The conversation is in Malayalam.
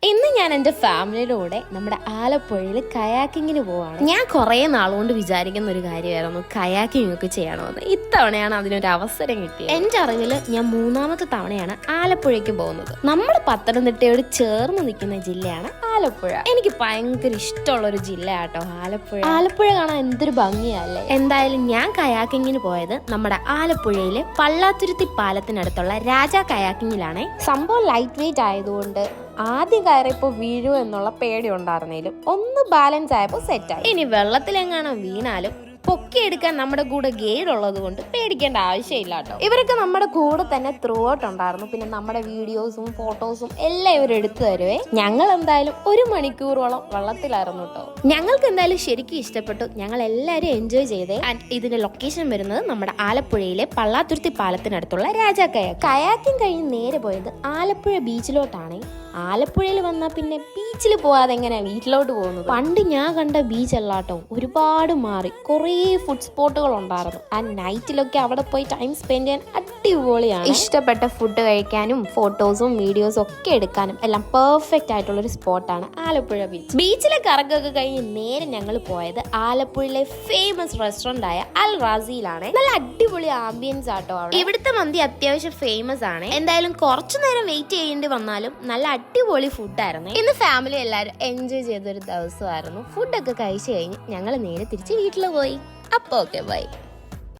ഇന്ന് ഞാൻ എൻ്റെ ഫാമിലിയുടെ നമ്മുടെ ആലപ്പുഴയിൽ കയാക്കിങ്ങിന് പോവാണ്. ഞാൻ കുറേ നാളുകൊണ്ട് വിചാരിക്കുന്ന ഒരു കാര്യമായിരുന്നു കയാക്കിംഗ് ഒക്കെ ചെയ്യണമെന്ന്. ഇത്തവണയാണ് അതിനൊരു അവസരം കിട്ടിയത്. എൻ്റെ അറിവിൽ ഞാൻ 3ാമത്തെ തവണയാണ് ആലപ്പുഴയ്ക്ക് പോകുന്നത്. നമ്മുടെ പത്തനംതിട്ടയോട് ചേർന്ന് നിൽക്കുന്ന ജില്ലയാണ് ആലപ്പുഴ. എനിക്ക് ഭയങ്കര ഇഷ്ടമുള്ള ഒരു ജില്ല കേട്ടോ ആലപ്പുഴ. ആലപ്പുഴ കാണാൻ എന്തൊരു ഭംഗിയല്ലേ. എന്തായാലും ഞാൻ കയാക്കിങ്ങിന് പോയത് നമ്മുടെ ആലപ്പുഴയിലെ പള്ളാത്തുരുത്തി പാലത്തിനടുത്തുള്ള രാജാ കയാക്കിങ്ങിലാണ്. സംഭവം ലൈറ്റ് വെയിറ്റ് ആയതുകൊണ്ട് ആദ്യം കയറിയപ്പോൾ വീഴൂ എന്നുള്ള പേടി ഉണ്ടായിരുന്നേലും ഒന്ന് ബാലൻസ് ആയപ്പോൾ സെറ്റായി. ഇനി വെള്ളത്തിലെങ്ങാണോ വീണാലും പൊക്കിയെടുക്കാൻ നമ്മുടെ കൂടെ ഗൈഡ് ഉള്ളത് കൊണ്ട് പേടിക്കേണ്ട ആവശ്യമില്ല കേട്ടോ. ഇവരൊക്കെ നമ്മുടെ കൂടെ തന്നെ ത്രൂ ഔട്ട് ഉണ്ടായിരുന്നു. പിന്നെ നമ്മുടെ വീഡിയോസും ഫോട്ടോസും എല്ലാം ഇവർ എടുത്തു തരുവേ. ഞങ്ങൾ എന്തായാലും 1 മണിക്കൂറോളം വെള്ളത്തിലായിരുന്നു കേട്ടോ. ഞങ്ങൾക്ക് എന്തായാലും ശരിക്കും ഇഷ്ടപ്പെട്ടു. ഞങ്ങൾ എല്ലാവരും എൻജോയ് ചെയ്തേ. ആൻഡ് ഇതിന്റെ ലൊക്കേഷൻ വരുന്നത് നമ്മുടെ ആലപ്പുഴയിലെ പള്ളാത്തുരുത്തി പാലത്തിനടുത്തുള്ള രാജാ കയാക്ക്. കയാക്കിങ് കഴിഞ്ഞ് നേരെ പോയത് ആലപ്പുഴ ബീച്ചിലോട്ടാണ്. ആലപ്പുഴയിൽ വന്നാൽ പിന്നെ ബീച്ചിൽ പോവാതെ എങ്ങനെയാ വീട്ടിലോട്ട് പോകുന്നത്? പണ്ട് ഞാൻ കണ്ട ബീച്ച് അല്ലാട്ടോ, ഒരുപാട് മാറി. കുറേ ഫുഡ് സ്പോട്ടുകൾ ഉണ്ടായിരുന്നു. ആ നൈറ്റിലൊക്കെ അവിടെ പോയി ടൈം സ്പെൻഡ് ചെയ്യാൻ അടിപൊളിയാണ്. ഇഷ്ടപ്പെട്ട ഫുഡ് കഴിക്കാനും ഫോട്ടോസും വീഡിയോസും ഒക്കെ എടുക്കാനും എല്ലാം പെർഫെക്റ്റ് ആയിട്ടുള്ളൊരു സ്പോട്ടാണ് ആലപ്പുഴ ബീച്ച്. ബീച്ചിലെ കറക്കൊക്കെ കഴിഞ്ഞ് നേരെ ഞങ്ങൾ പോയത് ആലപ്പുഴയിലെ ഫേമസ് റെസ്റ്റോറന്റ് ആയ അൽ റാസിയിലാണ്. നല്ല അടിപൊളി ആംബിയൻസ് ആട്ടോ അവിടെ. ഇവിടുത്തെ മന്തി അത്യാവശ്യം ഫേമസ് ആണ്. എന്തായാലും കുറച്ചു നേരം വെയിറ്റ് ചെയ്യേണ്ടി വന്നാലും നല്ല അടിപൊളി ഫുഡായിരുന്നു. ഇന്ന് ഫാമിലി എല്ലാവരും എൻജോയ് ചെയ്തൊരു ദിവസമായിരുന്നു. ഫുഡൊക്കെ കഴിച്ചു കഴിഞ്ഞ് ഞങ്ങൾ നേരെ തിരിച്ച് വീട്ടിൽ പോയി. അപ്പോൾ ഓക്കെ ബൈ.